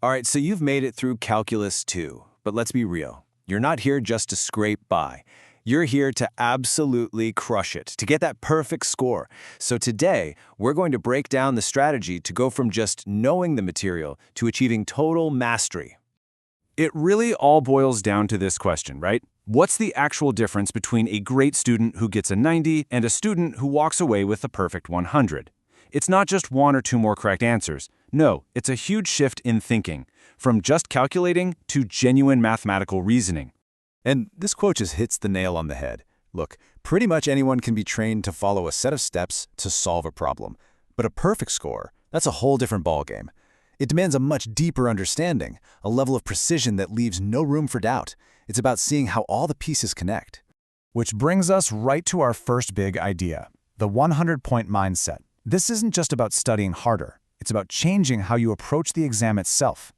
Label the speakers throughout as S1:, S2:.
S1: All right, so you've made it through Calculus 2, but let's be real. You're not here just to scrape by. You're here to absolutely crush it, to get that perfect score. So today, we're going to break down the strategy to go from just knowing the material to achieving total mastery. It really all boils down to this question, right? What's the actual difference between a great student who gets a 90 and a student who walks away with a perfect 100? It's not just one or two more correct answers. No, it's a huge shift in thinking, from just calculating to genuine mathematical reasoning.
S2: And this quote just hits the nail on the head. Look, pretty much anyone can be trained to follow a set of steps to solve a problem. But a perfect score, that's a whole different ballgame. It demands a much deeper understanding, a level of precision that leaves no room for doubt. It's about seeing how all the pieces connect.
S3: Which brings us right to our first big idea, the 100-point mindset. This isn't just about studying harder. It's about changing how you approach the exam itself.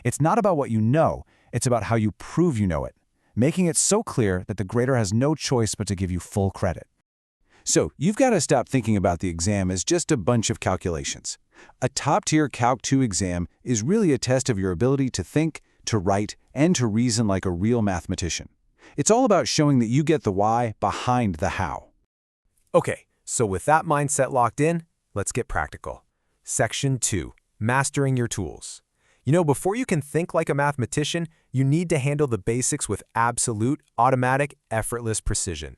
S3: It's not about what you know, it's about how you prove you know it, making it so clear that the grader has no choice but to give you full credit.
S1: So you've got to stop thinking about the exam as just a bunch of calculations. A top-tier Calc 2 exam is really a test of your ability to think, to write, and to reason like a real mathematician. It's all about showing that you get the why behind the how.
S4: Okay, so with that mindset locked in, let's get practical. Section 2, Mastering Your Tools. You know, before you can think like a mathematician, you need to handle the basics with absolute, automatic, effortless precision.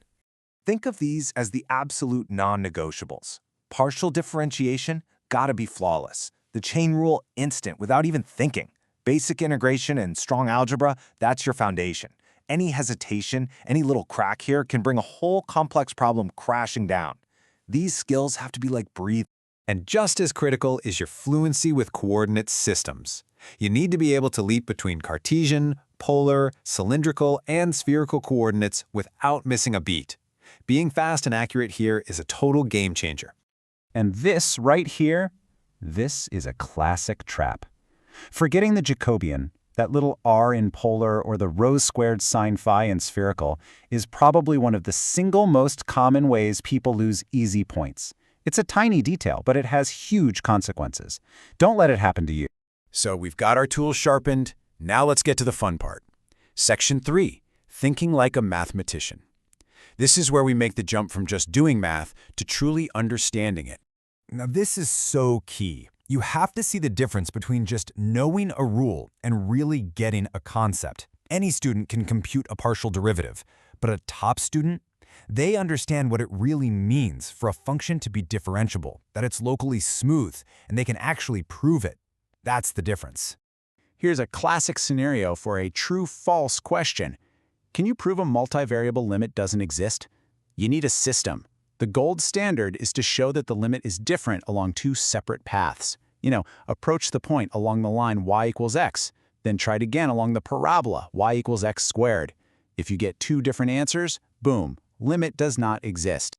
S5: Think of these as the absolute non-negotiables. Partial differentiation, gotta be flawless. The chain rule, instant, without even thinking. Basic integration and strong algebra, that's your foundation. Any hesitation, any little crack here can bring a whole complex problem crashing down. These skills have to be like breathing.
S2: And just as critical is your fluency with coordinate systems. You need to be able to leap between Cartesian, polar, cylindrical, and spherical coordinates without missing a beat. Being fast and accurate here is a total game changer.
S3: And this right here, this is a classic trap. Forgetting the Jacobian, that little r in polar or the rho squared sine phi in spherical, is probably one of the single most common ways people lose easy points. It's a tiny detail, but it has huge consequences. Don't let it happen to you.
S2: So we've got our tools sharpened. Now let's get to the fun part. Section 3, Thinking like a Mathematician. This is where we make the jump from just doing math to truly understanding it.
S6: Now this is so key. You have to see the difference between just knowing a rule and really getting a concept. Any student can compute a partial derivative, but a top student, they understand what it really means for a function to be differentiable, that it's locally smooth, and they can actually prove it. That's the difference.
S3: Here's a classic scenario for a true-false question. Can you prove a multivariable limit doesn't exist? You need a system. The gold standard is to show that the limit is different along two separate paths. Approach the point along the line y equals x, then try it again along the parabola y equals x squared. If you get two different answers, boom, limit does not exist.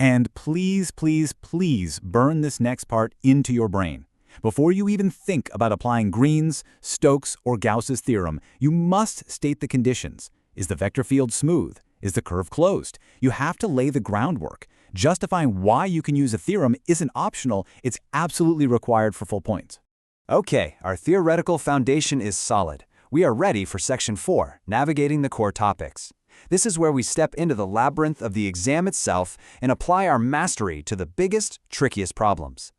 S3: And please, please, please burn this next part into your brain. Before you even think about applying Green's, Stokes, or Gauss's theorem, you must state the conditions. Is the vector field smooth? Is the curve closed? You have to lay the groundwork. Justifying why you can use a theorem isn't optional, it's absolutely required for full points.
S1: Okay, our theoretical foundation is solid. We are ready for Section 4, Navigating the Core Topics. This is where we step into the labyrinth of the exam itself and apply our mastery to the biggest, trickiest problems.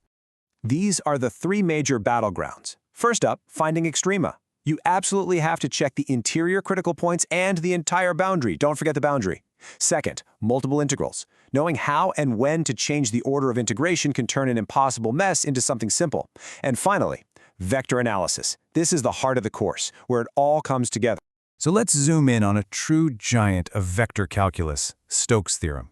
S1: These are the three major battlegrounds. First up, finding extrema. You absolutely have to check the interior critical points and the entire boundary. Don't forget the boundary. Second, multiple integrals. Knowing how and when to change the order of integration can turn an impossible mess into something simple. And finally, vector analysis. This is the heart of the course, where it all comes together.
S6: So let's zoom in on a true giant of vector calculus, Stokes' theorem.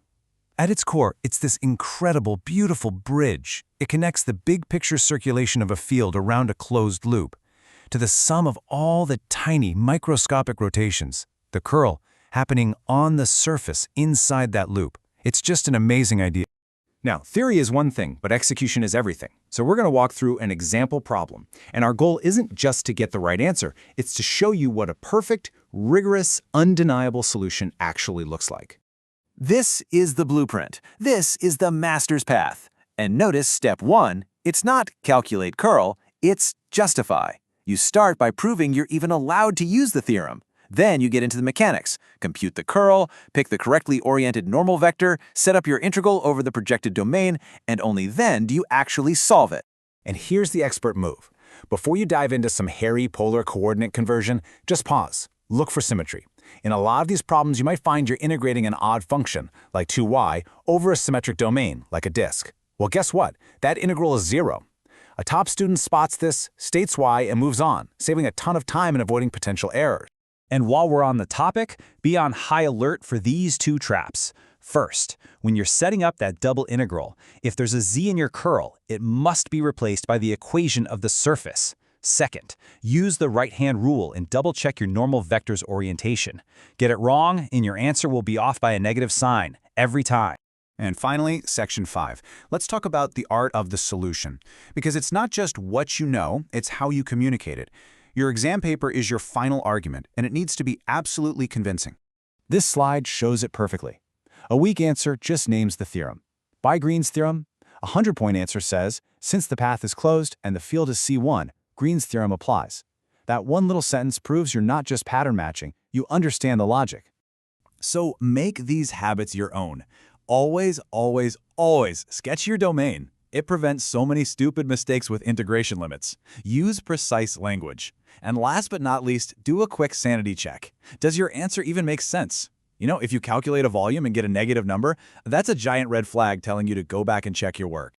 S6: At its core, it's this incredible, beautiful bridge. It connects the big picture circulation of a field around a closed loop to the sum of all the tiny, microscopic rotations, the curl, happening on the surface inside that loop. It's just an amazing idea.
S1: Now, theory is one thing, but execution is everything. So we're going to walk through an example problem. And our goal isn't just to get the right answer, it's to show you what a perfect, rigorous, undeniable solution actually looks like.
S5: This is the blueprint. This is the master's path. And notice step 1, it's not calculate curl, it's justify. You start by proving you're even allowed to use the theorem. Then you get into the mechanics, compute the curl, pick the correctly oriented normal vector, set up your integral over the projected domain, and only then do you actually solve it.
S3: And here's the expert move. Before you dive into some hairy polar coordinate conversion, just pause. Look for symmetry. In a lot of these problems, you might find you're integrating an odd function, like 2y, over a symmetric domain, like a disk. Well, guess what? That integral is 0. A top student spots this, states why, and moves on, saving a ton of time and avoiding potential errors.
S1: And while we're on the topic, be on high alert for these two traps. First, when you're setting up that double integral, if there's a z in your curl, it must be replaced by the equation of the surface. Second, use the right-hand rule and double-check your normal vector's orientation. Get it wrong, and your answer will be off by a negative sign, every time.
S3: And finally, Section 5. Let's talk about the art of the solution. Because it's not just what you know, it's how you communicate it. Your exam paper is your final argument, and it needs to be absolutely convincing. This slide shows it perfectly. A weak answer just names the theorem. By Green's theorem, a 100-point answer says, since the path is closed and the field is C1, Green's theorem applies. That one little sentence proves you're not just pattern matching, you understand the logic.
S6: So make these habits your own. Always, always, always sketch your domain. It prevents so many stupid mistakes with integration limits. Use precise language. And last but not least, do a quick sanity check. Does your answer even make sense? You know, if you calculate a volume and get a negative number, that's a giant red flag telling you to go back and check your work.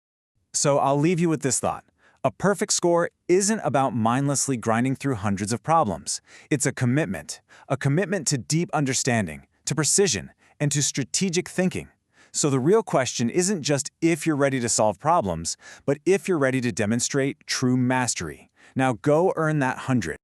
S6: So I'll leave you with this thought. A perfect score isn't about mindlessly grinding through hundreds of problems. It's a commitment to deep understanding, to precision, and to strategic thinking. So the real question isn't just if you're ready to solve problems, but if you're ready to demonstrate true mastery. Now go earn that 100.